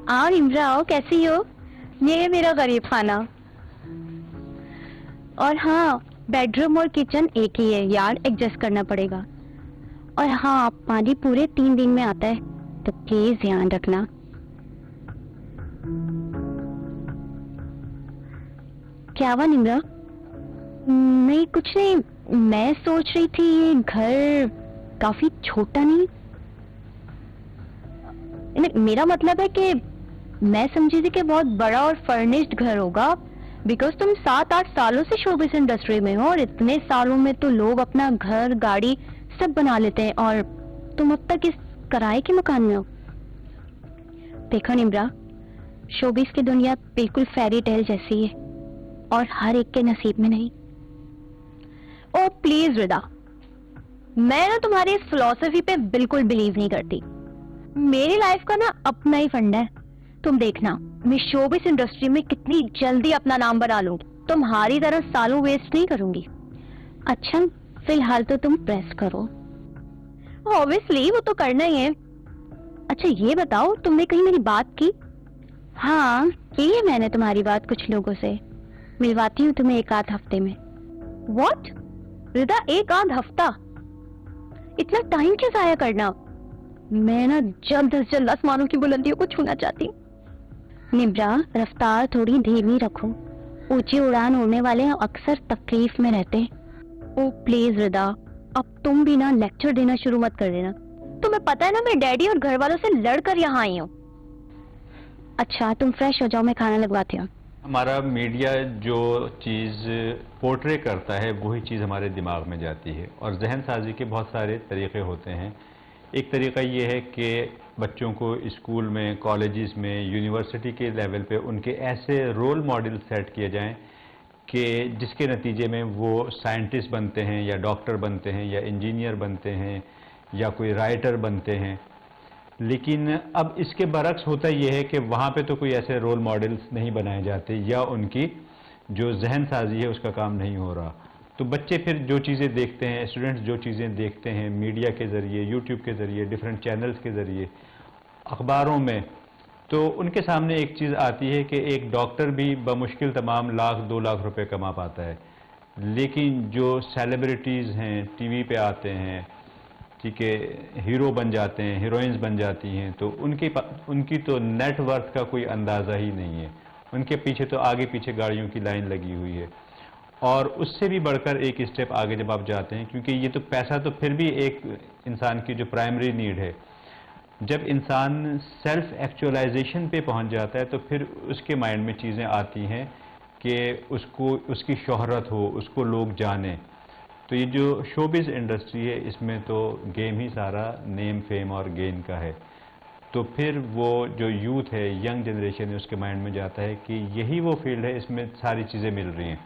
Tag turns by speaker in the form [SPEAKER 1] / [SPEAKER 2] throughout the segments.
[SPEAKER 1] आओ इमरान, कैसी हो? ये है मेरा गरीब खाना। और हाँ, बेडरूम और किचन एक ही है यार, एडजस्ट करना पड़ेगा। और हाँ, पानी पूरे 3 दिन में आता है, तो प्लीज ध्यान रखना। क्या हुआ निम्रा? नहीं कुछ नहीं, मैं सोच रही थी ये घर काफी छोटा नहीं, मेरा मतलब है कि मैं समझी थी कि बहुत बड़ा और फर्निश्ड घर होगा, बिकॉज तुम 7-8 सालों से शोबिस इंडस्ट्री में हो और इतने सालों में तो लोग अपना घर गाड़ी सब बना लेते हैं, और तुम अब तक इस किराए के मकान में हो। देखो निम्रा, शोबिस की दुनिया बिल्कुल फेरी टेल जैसी है और हर एक के नसीब में नहीं। ओ प्लीज रिदा, मैं ना तुम्हारी इस फिलॉसफी पे बिल्कुल बिलीव नहीं करती। मेरी लाइफ का ना अपना ही फंड है। तुम देखना, मैं शोबिस इंडस्ट्री में कितनी जल्दी अपना नाम बना लूंगी, तुम्हारी तरह सालों वेस्ट नहीं करूंगी। अच्छा फिलहाल तो तुम प्रेस करो। ऑब्वियसली वो तो करना ही है। अच्छा ये बताओ, तुमने कहीं मेरी बात की? हाँ की है मैंने तुम्हारी बात कुछ लोगों से, मिलवाती हूँ तुम्हें 1-8 हफ्ते में। व्हाट रिदा, 1-8 हफ्ता? इतना टाइम क्यों जाया करना? मैं ना जल्द से जल्द आसमानों की बुलंदियों को छूना चाहती हूँ। निब्रा, रफ्तार थोड़ी धीमी रखो, ऊंची उड़ान उड़ने वाले अक्सर तकलीफ में रहते हैं। ओ प्लीज रिदा, अब तुम भी ना लेक्चर देना शुरू मत कर देना। तुम्हें पता है ना, मैं डैडी और घर वालों से लड़कर यहाँ आई हूँ। अच्छा तुम फ्रेश हो जाओ, मैं खाना लगवाती हूँ।
[SPEAKER 2] हमारा मीडिया जो चीज़ पोर्ट्रे करता है वही चीज़ हमारे दिमाग में जाती है, और जहन साजी के बहुत सारे तरीक़े होते हैं। एक तरीक़ा ये है कि बच्चों को स्कूल में, कॉलेजेस में, यूनिवर्सिटी के लेवल पे उनके ऐसे रोल मॉडल सेट किए जाएं कि जिसके नतीजे में वो साइंटिस्ट बनते हैं या डॉक्टर बनते हैं या इंजीनियर बनते हैं या कोई राइटर बनते हैं। लेकिन अब इसके बरक्स होता यह है कि वहाँ पे तो कोई ऐसे रोल मॉडल्स नहीं बनाए जाते, या उनकी जो जहन साजी है उसका काम नहीं हो रहा। तो बच्चे फिर जो चीज़ें देखते हैं, स्टूडेंट्स जो चीज़ें देखते हैं मीडिया के ज़रिए, यूट्यूब के ज़रिए, डिफरेंट चैनल्स के ज़रिए, अखबारों में, तो उनके सामने एक चीज़ आती है कि एक डॉक्टर भी बमुश्किल तमाम 1-2 लाख रुपए कमा पाता है। लेकिन जो सेलिब्रिटीज़ हैं, टीवी पे आते हैं, ठीक है, हीरो बन जाते हैं, हीरोइंस बन जाती हैं, तो उनकी तो नेट वर्थ का कोई अंदाज़ा ही नहीं है। उनके पीछे तो आगे पीछे गाड़ियों की लाइन लगी हुई है। और उससे भी बढ़कर एक स्टेप आगे जब आप जाते हैं, क्योंकि ये तो पैसा तो फिर भी एक इंसान की जो प्राइमरी नीड है, जब इंसान सेल्फ एक्चुअलाइजेशन पे पहुंच जाता है तो फिर उसके माइंड में चीज़ें आती हैं कि उसको उसकी शोहरत हो, उसको लोग जाने। तो ये जो शोबिज़ इंडस्ट्री है, इसमें तो गेम ही सारा नेम, फेम और गेन का है। तो फिर वो जो यूथ है, यंग जनरेशन है, उसके माइंड में जाता है कि यही वो फील्ड है, इसमें सारी चीज़ें मिल रही हैं।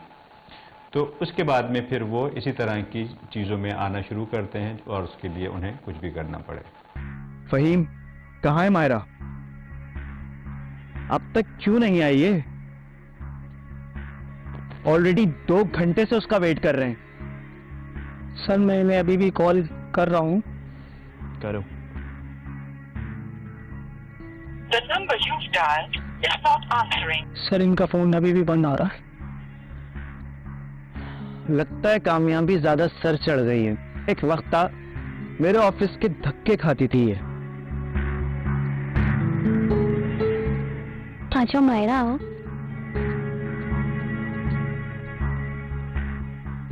[SPEAKER 2] तो उसके बाद में फिर वो इसी तरह की चीज़ों में आना शुरू करते हैं और उसके लिए उन्हें कुछ भी करना पड़े।
[SPEAKER 3] फहीम, कहाँ है मायरा? अब तक क्यों नहीं आई है? ऑलरेडी 2 घंटे से उसका वेट कर रहे हैं।
[SPEAKER 4] सर मैं अभी भी कॉल कर रहा हूँ।
[SPEAKER 3] करो।
[SPEAKER 5] The number you've dialed is not answering.
[SPEAKER 4] Sir इनका फोन अभी भी बंद आ रहा है।
[SPEAKER 3] लगता है कामयाबी ज्यादा सर चढ़ गई है। एक वक्त था मेरे ऑफिस के धक्के खाती थी ये।
[SPEAKER 1] अच्छा मायरा आओ।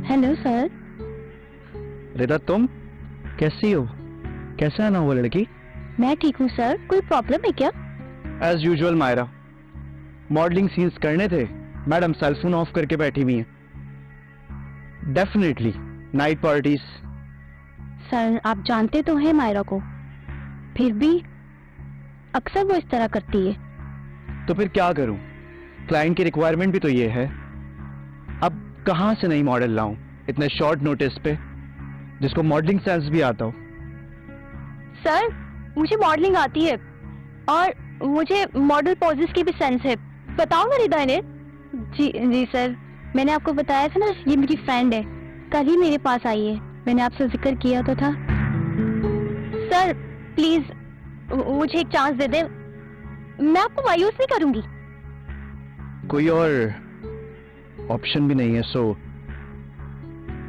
[SPEAKER 1] Hello sir.
[SPEAKER 3] रिदा तुम कैसी हो? कैसा है ना वो लड़की?
[SPEAKER 1] मैं ठीक हूँ सर, कोई प्रॉब्लम है क्या?
[SPEAKER 3] As usual Myra, modelling scenes करने थे, मैडम सेलफोन ऑफ करके बैठी हुई हैं। Definitely night parties.
[SPEAKER 1] सर आप जानते तो हैं मायरा को, फिर भी अक्सर वो इस तरह करती है।
[SPEAKER 3] तो फिर क्या करूं? क्लाइंट की रिक्वायरमेंट भी तो ये है। अब कहां से नई मॉडल लाऊं इतने शॉर्ट नोटिस पे, जिसको मॉडलिंग सेंस भी आता हो?
[SPEAKER 1] सर मुझे मॉडलिंग आती है और मुझे मॉडल पोजेस की भी सेंस है। बताओ ना रिदा ने। जी सर, मैंने आपको बताया था ना, ये मेरी फ्रेंड है, कल ही मेरे पास आई है, मैंने आपसे जिक्र किया तो था। सर प्लीज मुझे एक चांस दे दे, मैं आपको मायूस नहीं करूंगी।
[SPEAKER 3] कोई और ऑप्शन भी नहीं है, so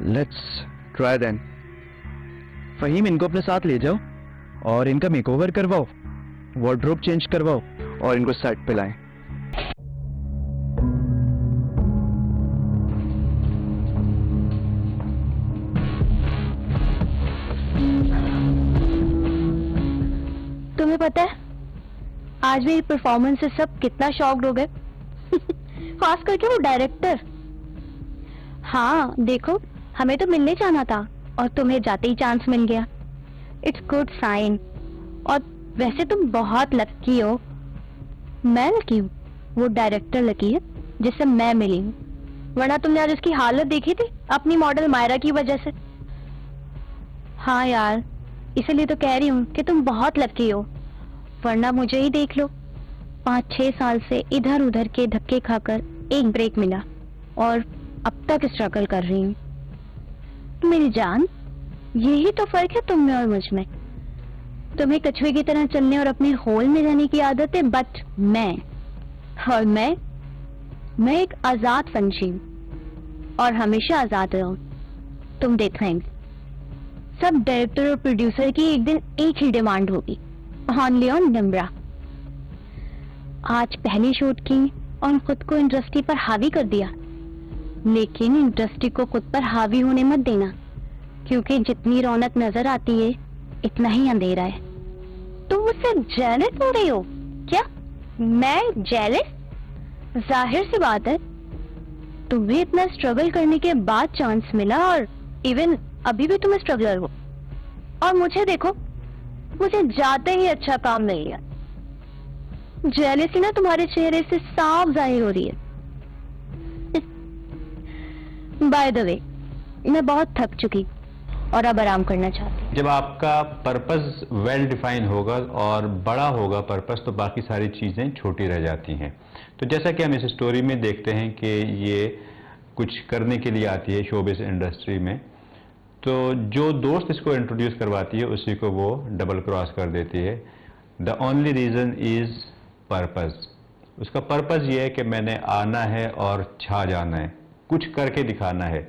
[SPEAKER 3] let's try then. Faheem, इनको अपने साथ ले जाओ और इनका मेकओवर करवाओ, वार्डरोब चेंज करवाओ और इनको सेट पे लाएं।
[SPEAKER 1] तुम्हें पता है आज मेरी परफॉर्मेंस से सब कितना शॉक्ड हो गए। खास करके वो डायरेक्टर। हाँ देखो, हमें तो मिलने जाना था और तुम्हें जाते ही चांस मिल गया। It's good sign. और वैसे तुम बहुत लकी हो। मैं लकी हूँ, वो डायरेक्टर लकी है जिससे मैं मिली हूँ, वरना तुमने आज उसकी हालत देखी थी अपनी मॉडल मायरा की वजह से। हाँ यार, इसीलिए तो कह रही हूँ कि तुम बहुत लकी हो, वरना मुझे ही देख लो, 5-6 साल से इधर उधर के धक्के खाकर एक ब्रेक मिला और अब तक स्ट्रगल कर रही हूँ। मेरी जान, यही तो फर्क है तुम में और मुझ में। तुम्हें कछुए की तरह चलने और अपने होल में रहने की आदत है, बट मैं एक आजाद पंछी हूँ और हमेशा आजाद रहूं। तुम देखेंगे, सब डायरेक्टर और प्रोड्यूसर की एक दिन एक ही डिमांड होगी, ओनली ऑन निम्रा। आज पहली शूट की और खुद को इंडस्ट्री पर हावी कर दिया, लेकिन इंडस्ट्री को खुद पर हावी होने मत देना, क्योंकि जितनी रौनक नजर आती है इतना ही अंधेरा है। तुम मुझसे जेलस हो रही हो क्या? मैं जेलस? जाहिर सी बात है, तुम्हें इतना स्ट्रगल करने के बाद चांस मिला और इवन अभी भी तुम स्ट्रगलर हो, और मुझे देखो, मुझे जाते ही अच्छा काम मिल गया। जेलसी ना तुम्हारे चेहरे से साफ जाहिर हो रही है। बाय द वे, मैं बहुत थक चुकी और अब आराम करना चाहती हूँ।
[SPEAKER 2] जब आपका पर्पस वेल डिफाइन होगा और बड़ा होगा पर्पस, तो बाकी सारी चीज़ें छोटी रह जाती हैं। तो जैसा कि हम इस स्टोरी में देखते हैं कि ये कुछ करने के लिए आती है शोबिज़ इंडस्ट्री में, तो जो दोस्त इसको इंट्रोड्यूस करवाती है उसी को वो डबल क्रॉस कर देती है। The only reason is purpose. उसका पर्पस ये है कि मैंने आना है और छा जाना है, कुछ करके दिखाना है।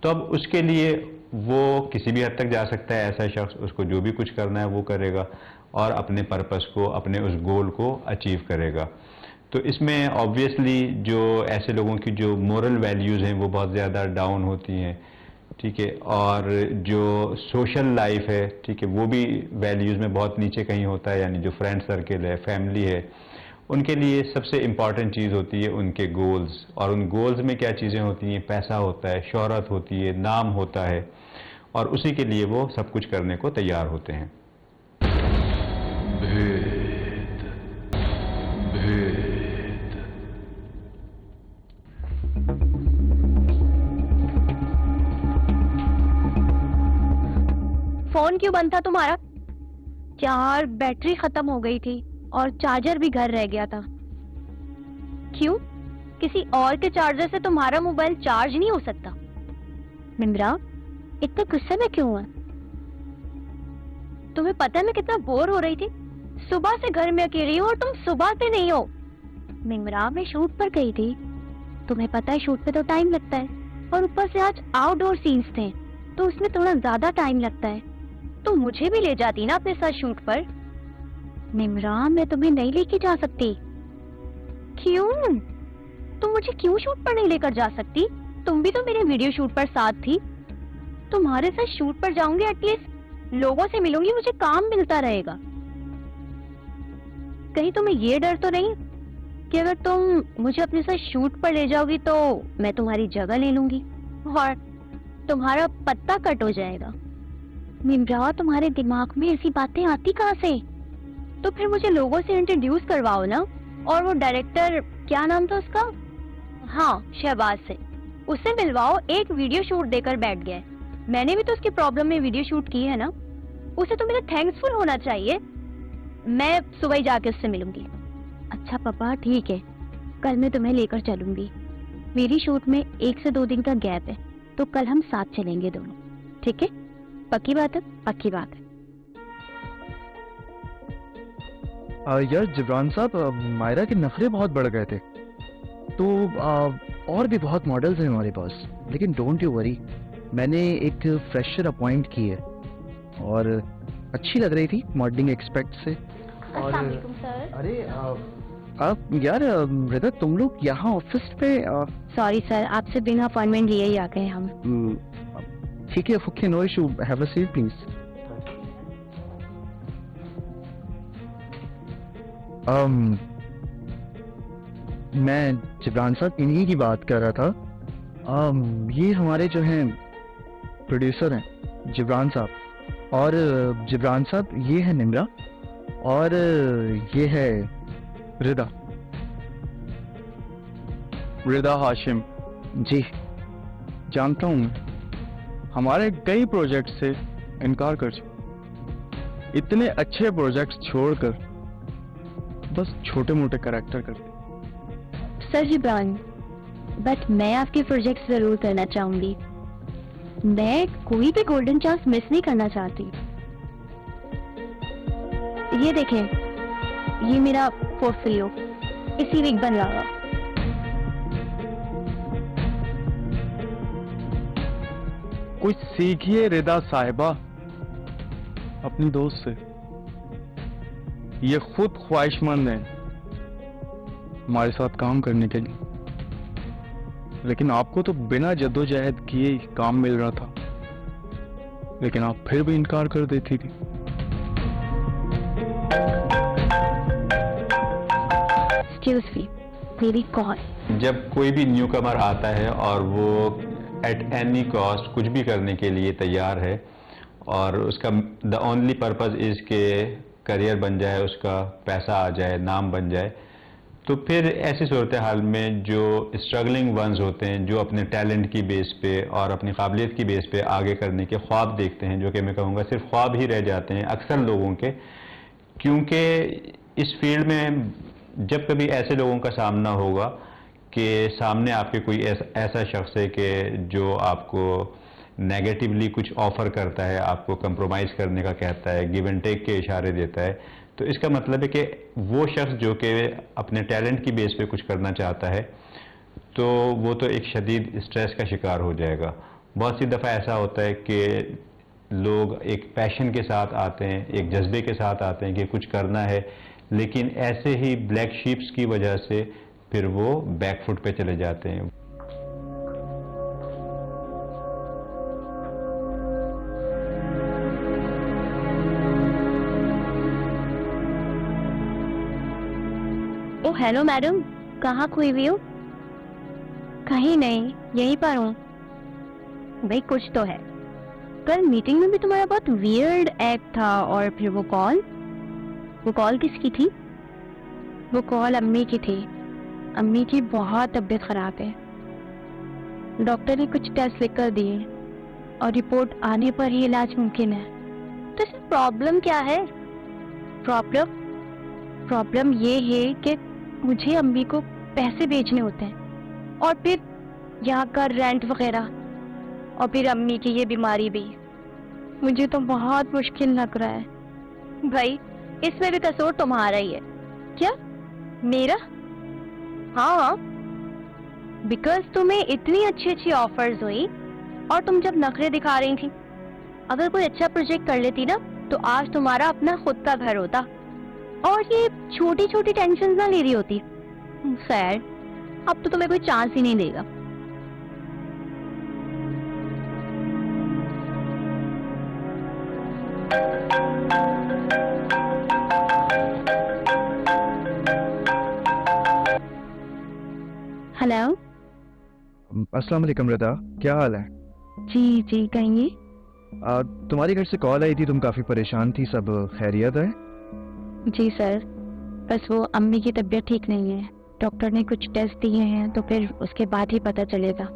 [SPEAKER 2] तो अब उसके लिए वो किसी भी हद तक जा सकता है, ऐसा शख्स, उसको जो भी कुछ करना है वो करेगा और अपने पर्पस को, अपने उस गोल को अचीव करेगा। तो इसमें ऑब्वियसली जो ऐसे लोगों की जो मोरल वैल्यूज़ हैं वो बहुत ज़्यादा डाउन होती हैं, ठीक है, और जो सोशल लाइफ है, ठीक है, वो भी वैल्यूज़ में बहुत नीचे कहीं होता है। यानी जो फ्रेंड सर्किल है, फैमिली है, उनके लिए सबसे इम्पॉर्टेंट चीज़ होती है उनके गोल्स। और उन गोल्स में क्या चीज़ें होती हैं? पैसा होता है, शोहरत होती है, नाम होता है, और उसी के लिए वो सब कुछ करने को तैयार होते हैं। भेद, भेद।
[SPEAKER 1] फोन क्यों बंद था तुम्हारा? यार, बैटरी खत्म हो गई थी और चार्जर भी घर रह गया था। क्यों? किसी और के चार्जर से तुम्हारा मोबाइल चार्ज नहीं हो सकता? निम्रा, इतने गुस्से में क्यों है? तुम्हें पता है मैं कितना बोर हो रही थी? सुबह से घर में अकेली हूँ और तुम सुबह से नहीं हो। निम्रा, मैं शूट पर गई थी, तुम्हें पता है शूट पे तो टाइम लगता है, और ऊपर से आज आउटडोर सीन्स थे तो उसमें थोड़ा ज्यादा टाइम लगता है। तो मुझे भी ले जाती ना अपने साथ शूट पर। निम्रा, मैं तुम्हें नहीं लेके जा सकती। क्यों? तुम मुझे क्यों शूट पर नहीं लेकर जा सकती? तुम भी तो मेरे वीडियो शूट पर साथ थी। तुम्हारे साथ शूट पर जाऊंगी, एटलीस्ट लोगों से मिलूंगी, मुझे काम मिलता रहेगा। कहीं तुम्हें ये डर तो नहीं कि अगर तुम मुझे अपने साथ शूट पर ले जाओगी तो मैं तुम्हारी जगह ले लूंगी और तुम्हारा पत्ता कट हो जाएगा? निम्रा, तुम्हारे दिमाग में ऐसी बातें आती कहाँ से? तो फिर मुझे लोगों से इंट्रोड्यूस करवाओ ना। और वो डायरेक्टर, क्या नाम था उसका? हाँ, शहबाज से, उससे मिलवाओ। एक वीडियो शूट देकर बैठ गया। मैंने भी तो उसकी प्रॉब्लम में वीडियो शूट की है ना, उसे तो मेरा थैंक्सफुल होना चाहिए। मैं सुबह ही जाके उससे मिलूंगी। अच्छा पापा, ठीक है, कल मैं तुम्हें लेकर चलूंगी। मेरी शूट में 1 से 2 दिन का गैप है, तो कल हम साथ चलेंगे दोनों, ठीक है? पक्की बात है? पक्की बात है।
[SPEAKER 3] यार जिब्रान साहब, मायरा के नखरे बहुत बढ़ गए थे, तो और भी बहुत मॉडल्स हैं हमारे पास, लेकिन डोंट यू वरी, मैंने एक फ्रेशर अपॉइंट की है और अच्छी लग रही थी मॉडलिंग एक्सपेक्ट से। और
[SPEAKER 1] सर।
[SPEAKER 3] अरे आप यार रिदा, तुम लोग यहाँ ऑफिस पे
[SPEAKER 1] सॉरी सर, आपसे बिना अपॉइंटमेंट लिए ही आ गए हम।
[SPEAKER 3] ठीक है, okay, no issue, have a seat please. मैं जिब्रान साहब इन्हीं की बात कर रहा था। ये हमारे जो हैं प्रोड्यूसर हैं जिब्रान साहब, और जिब्रान साहब ये है निम्रा, और ये है रिदा।
[SPEAKER 6] रिदा हाशिम
[SPEAKER 3] जी
[SPEAKER 6] जानता हूँ मैं, हमारे कई प्रोजेक्ट से इनकार कर चुके, इतने अच्छे प्रोजेक्ट्स छोड़कर बस छोटे मोटे कैरेक्टर करते।
[SPEAKER 1] सर जिब्रान, बट मैं आपके प्रोजेक्ट जरूर करना चाहूंगी। मैं कोई भी गोल्डन चांस मिस नहीं करना चाहती। ये देखें, ये मेरा पोर्टफोलियो इसी वीक बन रहा है।
[SPEAKER 6] कुछ सीखिए रिदा साहिबा अपनी दोस्त से, ये खुद ख्वाहिशमंद है हमारे साथ काम करने के लिए, लेकिन आपको तो बिना जद्दोजहद किए ही काम मिल रहा था, लेकिन आप फिर भी इनकार कर देती थी।
[SPEAKER 1] एक्सक्यूज मी, मेरी कॉल।
[SPEAKER 2] जब कोई भी न्यू कमर आता है और वो एट एनी कॉस्ट कुछ भी करने के लिए तैयार है और उसका द ओनली पर्पस इज के करियर बन जाए, उसका पैसा आ जाए, नाम बन जाए, तो फिर ऐसी सूरत हाल में जो स्ट्रगलिंग वंस होते हैं, जो अपने टैलेंट की बेस पे और अपनी काबिलियत की बेस पे आगे करने के ख्वाब देखते हैं, जो कि मैं कहूँगा सिर्फ ख्वाब ही रह जाते हैं अक्सर लोगों के, क्योंकि इस फील्ड में जब कभी ऐसे लोगों का सामना होगा कि सामने आपके कोई ऐसा शख्स है कि जो आपको नेगेटिवली कुछ ऑफर करता है, आपको कंप्रोमाइज़ करने का कहता है, गिव एंड टेक के इशारे देता है, तो इसका मतलब है कि वो शख्स जो कि अपने टैलेंट की बेस पे कुछ करना चाहता है, तो वो तो एक शदीद स्ट्रेस का शिकार हो जाएगा। बहुत सी दफ़ा ऐसा होता है कि लोग एक पैशन के साथ आते हैं, एक जज्बे के साथ आते हैं कि कुछ करना है, लेकिन ऐसे ही ब्लैक शीप्स की वजह से फिर वो बैकफुट पे चले जाते हैं।
[SPEAKER 1] ओ हेलो मैडम, कहाँ खोई हुई हो? कहीं नहीं, यहीं पर हूँ। भाई कुछ तो है। कल मीटिंग में भी तुम्हारा बहुत वियर्ड एक्ट था, और फिर वो कॉल किसकी थी? वो कॉल अम्मी की थी। अम्मी की बहुत तबीयत खराब है। डॉक्टर ने कुछ टेस्ट लिख कर दिए और रिपोर्ट आने पर ही इलाज मुमकिन है। तो इसमें प्रॉब्लम क्या है? प्रॉब्लम ये है कि मुझे अम्मी को पैसे भेजने होते हैं, और फिर यहाँ का रेंट वगैरह, और फिर अम्मी की ये बीमारी भी। मुझे तो बहुत मुश्किल लग रहा है। भाई इसमें भी कसूर तुम्हारा ही है। क्या मेरा? हाँ, बिकॉज तुम्हें इतनी अच्छी अच्छी ऑफर्स हुई और तुम जब नखरे दिखा रही थी। अगर कोई अच्छा प्रोजेक्ट कर लेती ना, तो आज तुम्हारा अपना खुद का घर होता और ये छोटी छोटी टेंशन ना ले रही होती। खैर, अब तो तुम्हें कोई चांस ही नहीं देगा। हेलो।
[SPEAKER 3] अस्सलाम वालेकुम रिदा, क्या हाल है?
[SPEAKER 1] जी जी, कहिए।
[SPEAKER 3] तुम्हारे घर से कॉल आई थी, तुम काफी परेशान थी, सब खैरियत है?
[SPEAKER 1] जी सर, बस वो अम्मी की तबीयत ठीक नहीं है। डॉक्टर ने कुछ टेस्ट दिए हैं, तो फिर उसके बाद ही पता चलेगा।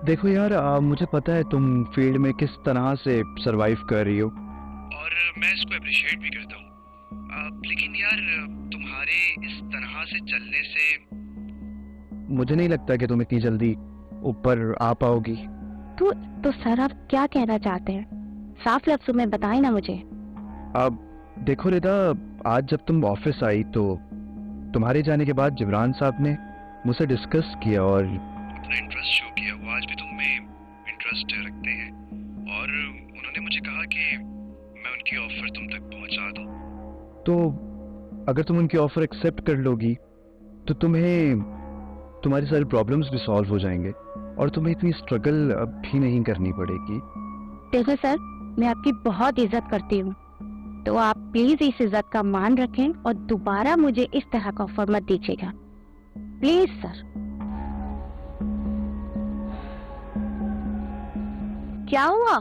[SPEAKER 3] देखो यार, मुझे पता है तुम फील्ड में किस तरह से सरवाइव कर रही हो, और मैं इसको अप्रिशिएट भी करता हूँ, लेकिन यार तुम्हारे इस तरह से चलने से मुझे नहीं लगता कि तुम इतनी जल्दी ऊपर आ पाओगी।
[SPEAKER 1] तो सर, आप क्या कहना चाहते हैं? साफ लफ्जों में बताएं ना मुझे।
[SPEAKER 3] अब देखो रिदा, आज जब तुम ऑफिस आई तो तुम्हारे जाने के बाद जिब्रान साहब ने मुझसे डिस्कस किया और अपना इंटरेस्ट शो किया। वो आज भी तुम में इंटरेस्ट रखते हैं और उन्होंने मुझे कहा कि मैं उनकी ऑफर तुम तक पहुंचा दूं। तो अगर तुम उनकी ऑफर एक्सेप्ट कर लोगी तो तुम्हें तुम्हारी सारी प्रॉब्लम्स भी सॉल्व हो जाएंगे और तुम्हें इतनी स्ट्रगल अब भी नहीं करनी पड़ेगी।
[SPEAKER 1] देखो सर, मैं आपकी बहुत इज्जत करती हूँ, तो आप प्लीज इस इज्जत का मान रखें और दोबारा मुझे इस तरह का ऑफर मत दीजिएगा, प्लीज सर। क्या हुआ?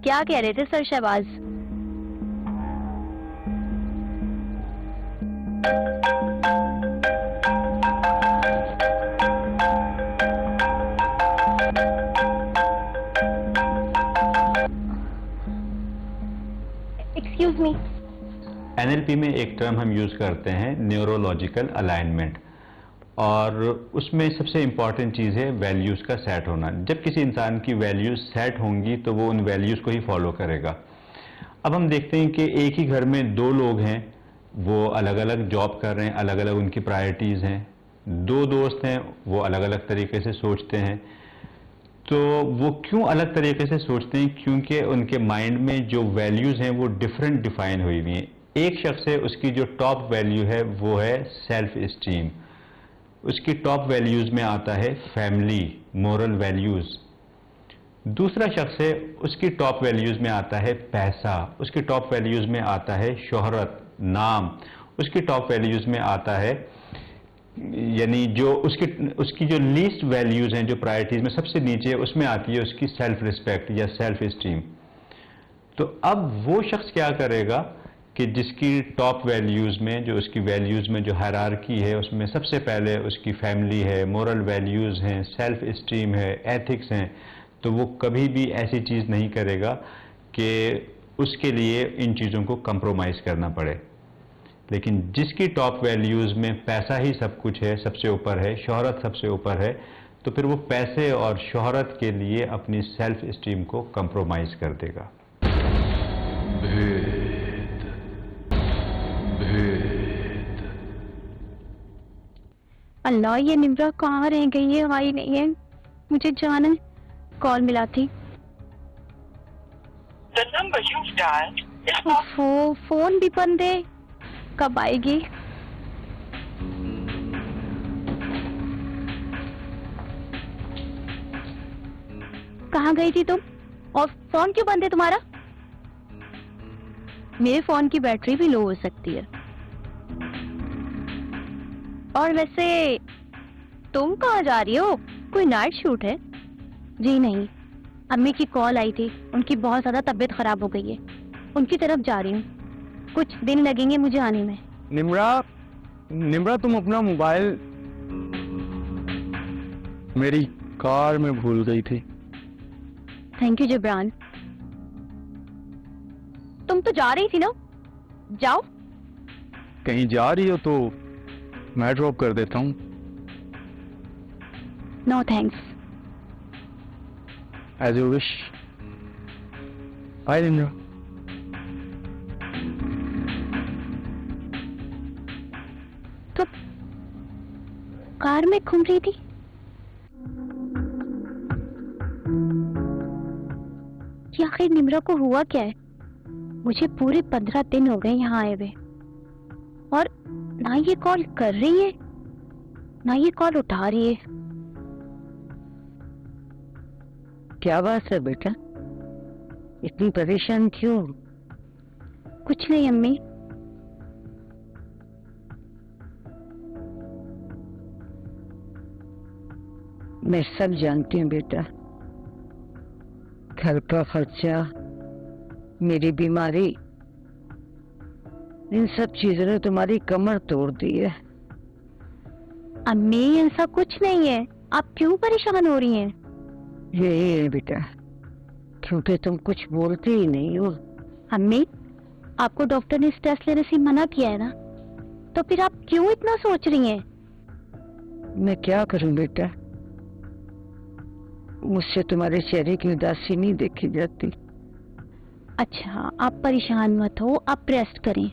[SPEAKER 1] क्या कह रहे थे sir Shahbaz? Excuse me.
[SPEAKER 2] NLP में एक टर्म हम यूज करते हैं न्यूरोलॉजिकल अलाइनमेंट, और उसमें सबसे इंपॉर्टेंट चीज़ है वैल्यूज़ का सेट होना। जब किसी इंसान की वैल्यूज़ सेट होंगी तो वो उन वैल्यूज़ को ही फॉलो करेगा। अब हम देखते हैं कि एक ही घर में दो लोग हैं, वो अलग अलग जॉब कर रहे हैं, अलग अलग उनकी प्रायोरिटीज़ हैं। दो दोस्त हैं, वो अलग अलग तरीके से सोचते हैं। तो वो क्यों अलग तरीके से सोचते हैं? क्योंकि उनके माइंड में जो वैल्यूज़ हैं वो डिफरेंट डिफाइन हुई हुई हैं। एक शख्स है, उसकी जो टॉप वैल्यू है वो है सेल्फ इस्टीम, उसकी टॉप वैल्यूज़ में आता है फैमिली, मोरल वैल्यूज़। दूसरा शख्स है, उसकी टॉप वैल्यूज़ में आता है पैसा, उसकी टॉप वैल्यूज़ में आता है शोहरत, नाम, उसकी टॉप वैल्यूज़ में आता है, यानी जो उसकी जो लीस्ट वैल्यूज़ हैं, जो प्रायोरिटीज़ में सबसे नीचे है, उसमें आती है उसकी सेल्फ रिस्पेक्ट या सेल्फ इस्टीम। तो अब वो शख्स क्या करेगा कि जिसकी टॉप वैल्यूज़ में, जो उसकी वैल्यूज़ में जो हायरार्की है, उसमें सबसे पहले उसकी फैमिली है, मोरल वैल्यूज़ हैं, सेल्फ इस्टीम है, एथिक्स हैं, तो वो कभी भी ऐसी चीज़ नहीं करेगा कि उसके लिए इन चीज़ों को कंप्रोमाइज़ करना पड़े। लेकिन जिसकी टॉप वैल्यूज़ में पैसा ही सब कुछ है, सबसे ऊपर है, शोहरत सबसे ऊपर है, तो फिर वो पैसे और शोहरत के लिए अपनी सेल्फ इस्टीम को कंप्रोमाइज़ कर देगा।
[SPEAKER 1] अल्लाह, ये निम्रा कहाँ रह गई है? आई नहीं है, मुझे जाना कॉल मिला थी।
[SPEAKER 5] The number you've dialed is not.
[SPEAKER 1] Phone भी बंद है, कब आएगी? कहाँ गई थी तुम? और फोन क्यों बंद है तुम्हारा? मेरे फोन की बैटरी भी लो हो सकती है। और वैसे तुम कहाँ जा रही हो? कोई नाइट शूट है? जी नहीं, अम्मी की कॉल आई थी, उनकी बहुत ज्यादा तबीयत खराब हो गई है, उनकी तरफ जा रही हूँ। कुछ दिन लगेंगे मुझे आने में।
[SPEAKER 6] निम्रा तुम अपना मोबाइल मेरी कार में भूल गई थी।
[SPEAKER 1] Thank you Jibran. तुम तो जा रही थी ना, जाओ।
[SPEAKER 6] कहीं जा रही हो तो मैं ड्रॉप कर देता हूँ।
[SPEAKER 1] No thanks.
[SPEAKER 6] As you wish. Bye Nimra.
[SPEAKER 1] तो कार में घूम रही थी? कि आखिर निम्रा को हुआ क्या है? मुझे पूरे 15 दिन हो गए यहाँ आए हुए, और ना ये कॉल कर रही है ना ये कॉल उठा रही है।
[SPEAKER 7] क्या बात है बेटा, इतनी परेशान क्यों?
[SPEAKER 1] कुछ नहीं अम्मी।
[SPEAKER 7] मैं सब जानती हूँ बेटा, घर का खर्चा, मेरी बीमारी, इन सब चीजों ने तुम्हारी कमर तोड़ दी है।
[SPEAKER 1] अम्मी ऐसा कुछ नहीं है, आप क्यों परेशान हो रही हैं?
[SPEAKER 7] यही है बेटा, क्योंकि तुम कुछ बोलते ही नहीं हो।
[SPEAKER 1] अम्मी, आपको डॉक्टर ने टेस्ट लेने से मना किया है ना, तो फिर आप क्यों इतना सोच रही हैं?
[SPEAKER 7] मैं क्या करूं बेटा, मुझसे तुम्हारे चेहरे की उदासी नहीं देखी जाती।
[SPEAKER 1] अच्छा, आप परेशान मत हो, आप रेस्ट करें।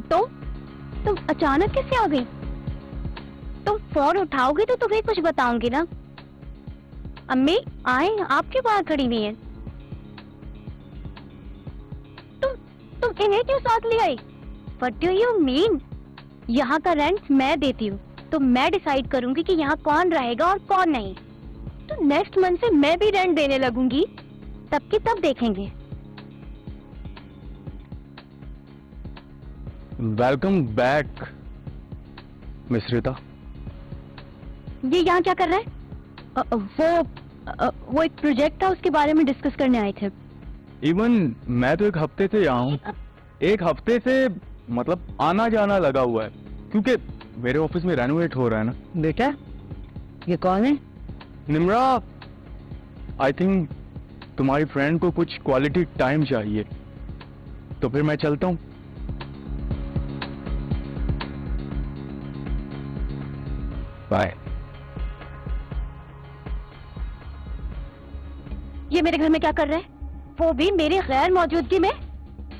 [SPEAKER 1] तो तुम अचानक कैसे आ गई? तुम फोन उठाओगे तो तुम्हें कुछ बताऊंगी ना। अम्मी आए, आपके बाहर खड़ी हुई हैं। तुम इन्हें क्यों साथ ले आई? What do you mean? यहाँ का रेंट मैं देती हूँ, तो मैं डिसाइड करूंगी कि यहाँ कौन रहेगा और कौन नहीं। तो नेक्स्ट मंथ से मैं भी रेंट देने लगूंगी, तब की तब देखेंगे।
[SPEAKER 6] Welcome back miss Rita.
[SPEAKER 1] ये यहाँ क्या कर रहा है? वो एक प्रोजेक्ट था, उसके बारे में डिस्कस करने आए थे।
[SPEAKER 6] इवन मैं तो एक हफ्ते से यहाँ हूँ। एक हफ्ते से मतलब आना जाना लगा हुआ है, क्योंकि मेरे ऑफिस में रेनोवेट हो रहा है ना।
[SPEAKER 7] बेटा ये कौन है?
[SPEAKER 6] निम्रा, आई थिंक तुम्हारी फ्रेंड को कुछ क्वालिटी टाइम चाहिए, तो फिर मैं चलता हूँ। बाय।
[SPEAKER 1] ये मेरे घर में क्या कर रहे हैं? वो भी मेरी गैर मौजूदगी में?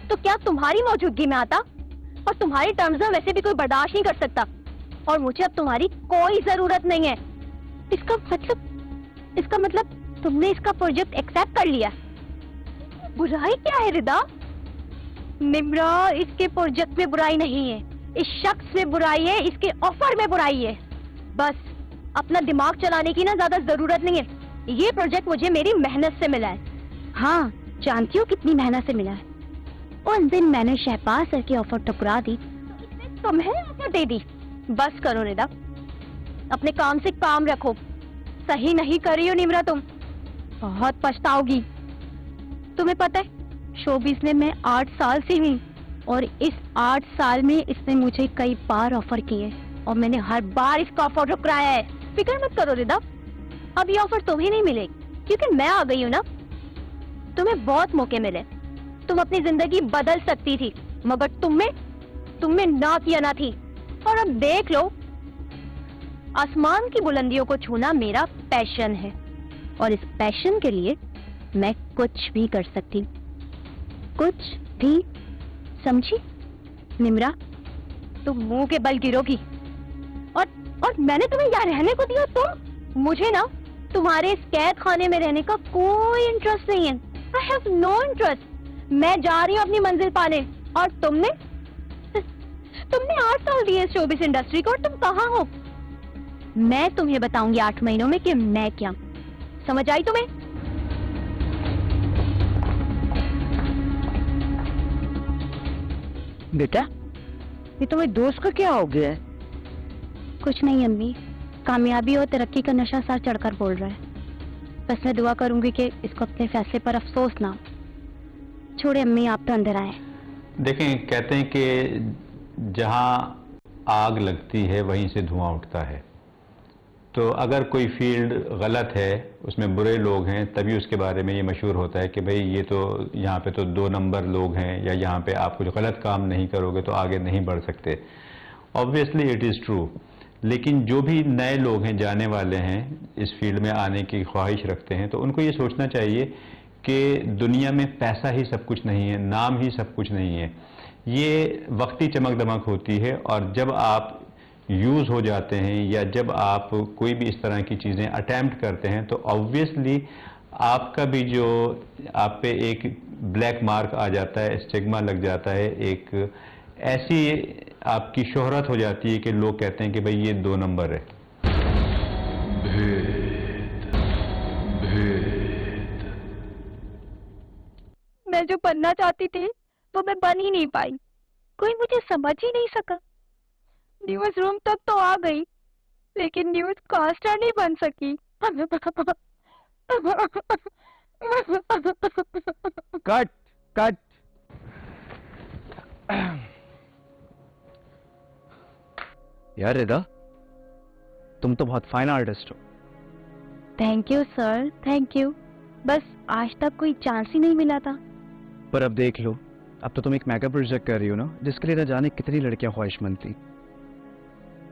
[SPEAKER 1] तो क्या तुम्हारी मौजूदगी में आता? और तुम्हारी टर्म्स में वैसे भी कोई बर्दाश्त नहीं कर सकता, और मुझे अब तुम्हारी कोई जरूरत नहीं है। इसका मतलब तुमने इसका प्रोजेक्ट एक्सेप्ट कर लिया। बुराई क्या है रिदा? निम्रा, इसके प्रोजेक्ट में बुराई नहीं है, इस शख्स में बुराई है, इसके ऑफर में बुराई है। बस अपना दिमाग चलाने की ना ज्यादा जरूरत नहीं है। ये प्रोजेक्ट मुझे मेरी मेहनत से मिला है। हाँ, जानती हो कितनी मेहनत से मिला है। उस दिन मैंने शहबाज सर की ऑफर ठुकरा दी, तो इसने तुम्हें ऑफर दे दी। बस करो निदा, अपने काम से काम रखो। सही नहीं कर रही हो निम्रा, तुम बहुत पछताओगी। तुम्हें पता है, शोबिज़ में मैं 8 साल से हूँ, और इस 8 साल में इसने मुझे कई बार ऑफर किए, और मैंने हर बार इसका ऑफर ठुकराया है। फिक्र मत करो रिदा, अब ये ऑफर तुम्हें नहीं मिलेगी, क्योंकि मैं आ गई हूँ ना। तुम्हें बहुत मौके मिले, तुम अपनी जिंदगी बदल सकती थी, मगर तुमने ना किया ना थी। और अब देख लो, आसमान की बुलंदियों को छूना मेरा पैशन है, और इस पैशन के लिए मैं कुछ भी कर सकती, कुछ भी। समझी निम्रा? तुम मुंह के बल गिरोगी, और मैंने तुम्हें यहाँ रहने को दिया। मुझे ना तुम्हारे इस कैद खाने में रहने का कोई इंटरेस्ट नहीं है। I have no interest. मैं जा रही हूँ अपनी मंजिल पाने, और तुमने 8 साल दिए इस शोबिस इंडस्ट्री को, और तुम कहाँ हो? मैं तुम्हें बताऊंगी 8 महीनों में कि मैं क्या। समझ आई तुम्हें?
[SPEAKER 7] बेटा ये तुम्हारे दोस्त का क्या हो गया है?
[SPEAKER 1] कुछ नहीं अम्मी, कामयाबी और तरक्की का नशा सर चढ़कर बोल रहा है। बस मैं दुआ करूंगी कि इसको अपने फैसले पर अफसोस ना हो। छोड़े अम्मी, आप तो अंदर आए।
[SPEAKER 2] देखें, कहते हैं कि जहां आग लगती है वहीं से धुआं उठता है। तो अगर कोई फील्ड गलत है, उसमें बुरे लोग हैं, तभी उसके बारे में ये मशहूर होता है कि भाई ये तो यहाँ पे तो 2 नंबर लोग हैं, या यहाँ पे आप कुछ गलत काम नहीं करोगे तो आगे नहीं बढ़ सकते। Obviously it is true. लेकिन जो भी नए लोग हैं, जाने वाले हैं, इस फील्ड में आने की ख्वाहिश रखते हैं, तो उनको ये सोचना चाहिए कि दुनिया में पैसा ही सब कुछ नहीं है, नाम ही सब कुछ नहीं है। ये वक्ती चमक दमक होती है, और जब आप यूज़ हो जाते हैं, या जब आप कोई भी इस तरह की चीज़ें अटैम्प्ट करते हैं, तो ऑब्वियसली आपका भी जो आप पे एक ब्लैक मार्क आ जाता है, स्टिग्मा लग जाता है, एक ऐसी आपकी शोहरत हो जाती है कि लोग कहते हैं कि भाई ये 2 नंबर है।
[SPEAKER 1] मैं जो बनना चाहती थी वो मैं बन ही नहीं पाई। कोई मुझे समझ ही नहीं सका। न्यूज रूम तक तो आ गई, लेकिन न्यूज कास्टर नहीं बन सकी।
[SPEAKER 6] Cut cut. यार रिदा, तुम तो बहुत फाइन आर्टिस्ट हो।
[SPEAKER 1] Thank you sir, thank you. बस आज तक कोई चांस ही नहीं मिला था।
[SPEAKER 6] पर अब देख लो,
[SPEAKER 3] अब तो तुम एक मेगा प्रोजेक्ट कर रही हो ना, जिसके लिए न जाने कितनी लड़कियां ख्वाहिशमंद थी।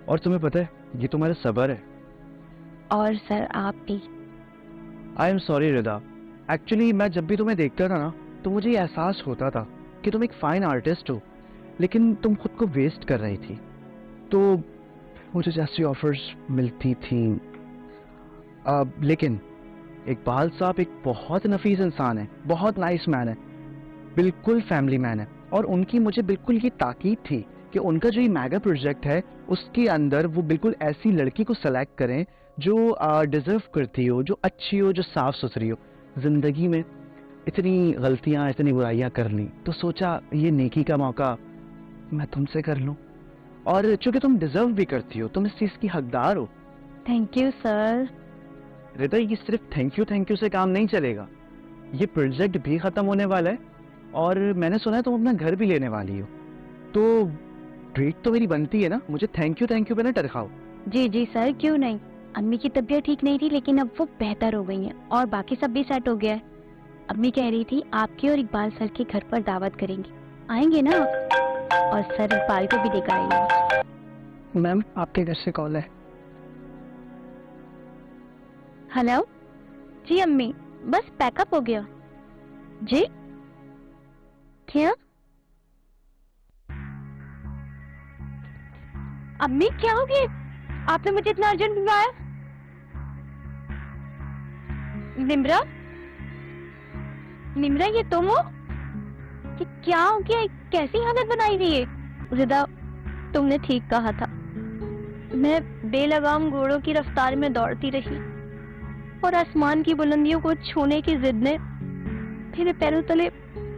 [SPEAKER 3] और तुम्हें पता है, ये तुम्हारा सब्र है।
[SPEAKER 1] और सर आप भी।
[SPEAKER 3] I am sorry Rida, actually मैं जब भी तुम्हें देखता था ना, तो मुझे ये एहसास होता था कि तुम एक फाइन आर्टिस्ट हो, लेकिन तुम खुद को वेस्ट कर रही थी। तो मुझे जैसी ऑफर्स मिलती थी, लेकिन इकबाल साहब एक बहुत नफीस इंसान है, बहुत नाइस मैन है, बिल्कुल फैमिली मैन है, और उनकी मुझे बिल्कुल ये ताकीद थी कि उनका जो ये मेगा प्रोजेक्ट है उसके अंदर वो बिल्कुल ऐसी लड़की को सेलेक्ट करें जो डिजर्व करती हो, जो अच्छी हो, जो साफ सुथरी हो। जिंदगी में इतनी गलतियां, इतनी बुराइयां कर ली, तो सोचा ये नेकी का मौका मैं तुमसे कर लूं, और चूंकि तुम डिजर्व भी करती हो, तुम इस चीज की हकदार हो।
[SPEAKER 1] Thank you sir.
[SPEAKER 3] रिदा, ये सिर्फ थैंक यू से काम नहीं चलेगा, ये प्रोजेक्ट भी खत्म होने वाला है, और मैंने सुना है तुम अपना घर भी लेने वाली हो, तो ट्रीट तो मेरी बनती है ना, मुझे थैंक यू पे ना टरखाओ।
[SPEAKER 1] जी जी सर, क्यों नहीं। अम्मी की तबीयत ठीक नहीं थी, लेकिन अब वो बेहतर हो गई हैं और बाकी सब भी सेट हो गया है। अम्मी कह रही थी आपके और इकबाल सर के घर पर दावत करेंगे, आएंगे ना? और सर इकबाल को भी लेकर आएंगे।
[SPEAKER 4] मैम आपके घर से कॉल है।
[SPEAKER 1] हेलो जी अम्मी, बस पैकअप हो गया जी। क्या अम्मी, क्या हो गया? आपने मुझे इतना अर्जेंट बुलाया? निम्रा, निम्रा ये तुम हो? कि क्या हो गया? कैसी हालत बनाई हुई है? रिदा, तुमने ठीक कहा था, मैं बेलगाम घोड़ों की रफ्तार में दौड़ती रही और आसमान की बुलंदियों को छूने की जिद ने मेरे पैरों तले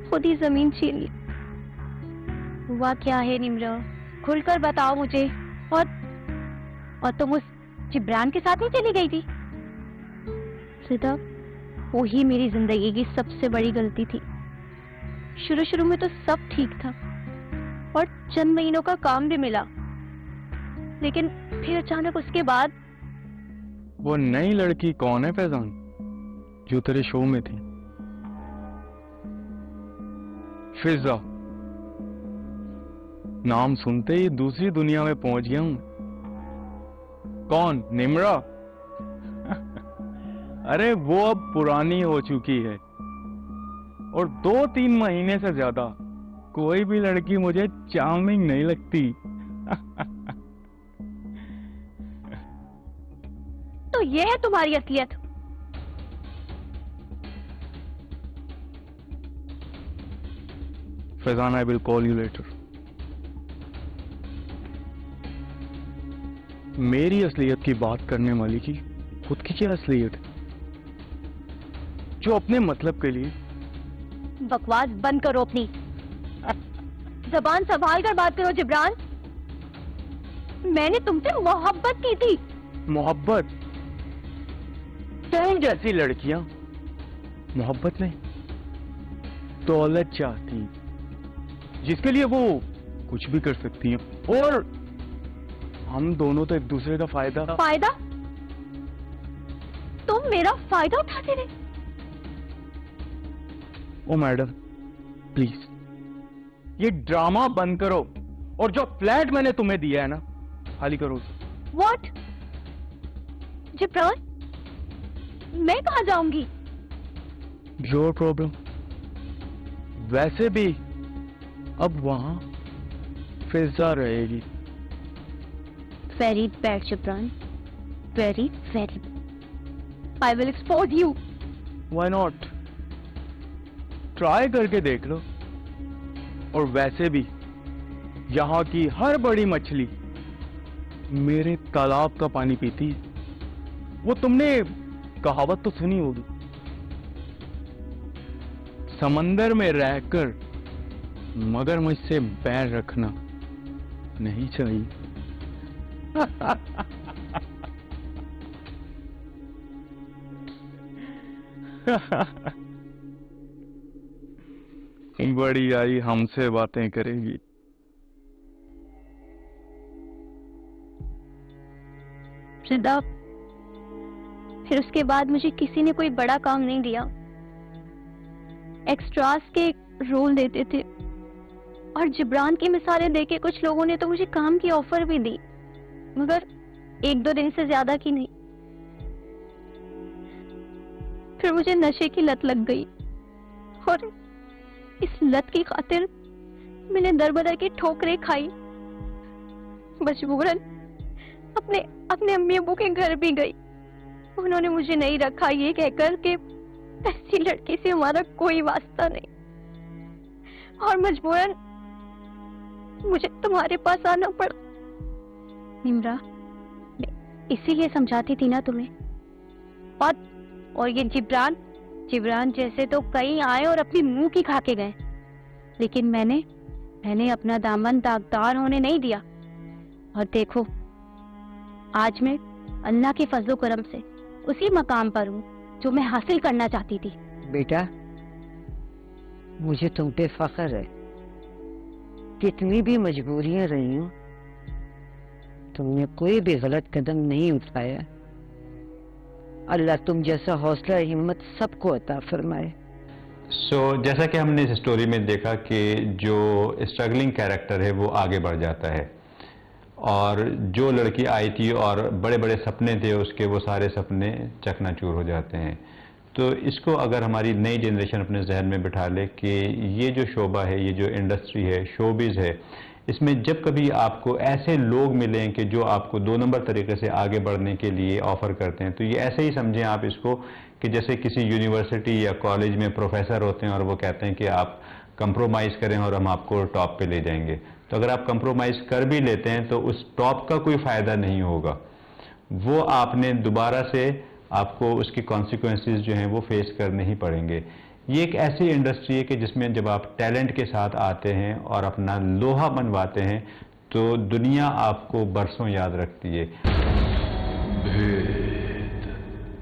[SPEAKER 1] खुद ही जमीन छीन ली। हुआ क्या है निम्रा? खुलकर बताओ मुझे। और तुम उस जिब्रान के साथ ही चली गई थी? रिदा, वो ही मेरी जिंदगी की सबसे बड़ी गलती थी। शुरू में तो सब ठीक था और चंद महीनों का काम भी मिला, लेकिन फिर अचानक उसके बाद।
[SPEAKER 6] वो नई लड़की कौन है फैजान, जो तेरे शो में थी? फिजा। नाम सुनते ही दूसरी दुनिया में पहुंच गया हूं। कौन? निम्रा? अरे वो अब पुरानी हो चुकी है, और 2-3 महीने से ज्यादा कोई भी लड़की मुझे चार्मिंग नहीं लगती।
[SPEAKER 1] तो ये है तुम्हारी असलियत?
[SPEAKER 6] Faizan, I will call you later. मेरी असलियत की बात करने वाली की खुद की क्या असलियत है, जो अपने मतलब के लिए।
[SPEAKER 1] बकवास बंद करो अपनी, जबान संभाल कर बात करो जिब्रान। मैंने तुमसे मोहब्बत की थी।
[SPEAKER 6] मोहब्बत? तुम जैसी लड़कियां मोहब्बत नहीं, दौलत चाहती, जिसके लिए वो कुछ भी कर सकती हैं, और हम दोनों तो एक दूसरे का फायदा।
[SPEAKER 1] फायदा? तुम मेरा फायदा उठाते रहे?
[SPEAKER 6] ओ मैडम, प्लीज ये ड्रामा बंद करो, और जो फ्लैट मैंने तुम्हें दिया है ना, खाली करो।
[SPEAKER 1] व्हाट? जिब्रान, मैं कहाँ जाऊंगी?
[SPEAKER 6] Your problem. वैसे भी अब वहां फिजा रहेगी।
[SPEAKER 1] Very bad Jibran, very very. I will expose you.
[SPEAKER 6] Why not? Try करके देख लो। और वैसे भी यहाँ की हर बड़ी मछली मेरे तालाब का पानी पीती है। वो तुमने कहावत तो सुनी होगी, समंदर में रहकर मगरमच्छ से बैर रखना नहीं चाहिए। बड़ी आई हमसे बातें करेगी।
[SPEAKER 1] रिदा, फिर उसके बाद मुझे किसी ने कोई बड़ा काम नहीं दिया। एक्स्ट्रास के रोल देते थे, और जिब्रान की मिसालें देके कुछ लोगों ने तो मुझे काम की ऑफर भी दी, मगर 1-2 दिन से ज्यादा की नहीं। फिर मुझे नशे की लत लग गई और इस लत की खातिर मैंने दर-बदर की ठोकरें खाई। मजबूरन अपने अम्मी अब्बू के घर भी गई। उन्होंने मुझे नहीं रखा ये कहकर कि ऐसी लड़की से हमारा कोई वास्ता नहीं, और मजबूरन मुझे तुम्हारे पास आना पड़ा। निम्रा, मैं इसीलिए समझाती थी ना तुम्हें। और ये जिब्रान जैसे तो कई आए और अपनी मुंह की खा के गए, लेकिन मैंने अपना दामन दागदार होने नहीं दिया। और देखो, आज मैं अल्लाह के फजलो करम से उसी मकाम पर हूँ जो मैं हासिल करना चाहती थी।
[SPEAKER 7] बेटा, मुझे तुम पे फख्र है। कितनी भी मजबूरियां रही हूं, तुमने कोई भी गलत कदम नहीं उठाया। अल्लाह तुम जैसा हौसला हिम्मत सबको अता फरमाए।
[SPEAKER 2] जैसा कि हमने इस स्टोरी में देखा कि जो स्ट्रगलिंग कैरेक्टर है वो आगे बढ़ जाता है, और जो लड़की आई थी और बड़े बड़े सपने थे उसके, वो सारे सपने चकनाचूर हो जाते हैं। तो इसको अगर हमारी नई जनरेशन अपने जहन में बिठा ले कि ये जो शोबा है, ये जो इंडस्ट्री है, शोबिज़ है, इसमें जब कभी आपको ऐसे लोग मिलें कि जो आपको 2 नंबर तरीके से आगे बढ़ने के लिए ऑफ़र करते हैं, तो ये ऐसे ही समझें आप इसको कि जैसे किसी यूनिवर्सिटी या कॉलेज में प्रोफेसर होते हैं और वो कहते हैं कि आप कंप्रोमाइज़ करें और हम आपको टॉप पे ले जाएंगे। तो अगर आप कंप्रोमाइज़ कर भी लेते हैं तो उस टॉप का कोई फ़ायदा नहीं होगा, वो आपने दोबारा से आपको उसकी कॉन्सिक्वेंसेस जो हैं वो फेस करने ही पड़ेंगे। ये एक ऐसी इंडस्ट्री है कि जिसमें जब आप टैलेंट के साथ आते हैं और अपना लोहा मनवाते हैं तो दुनिया आपको बरसों याद रखती है।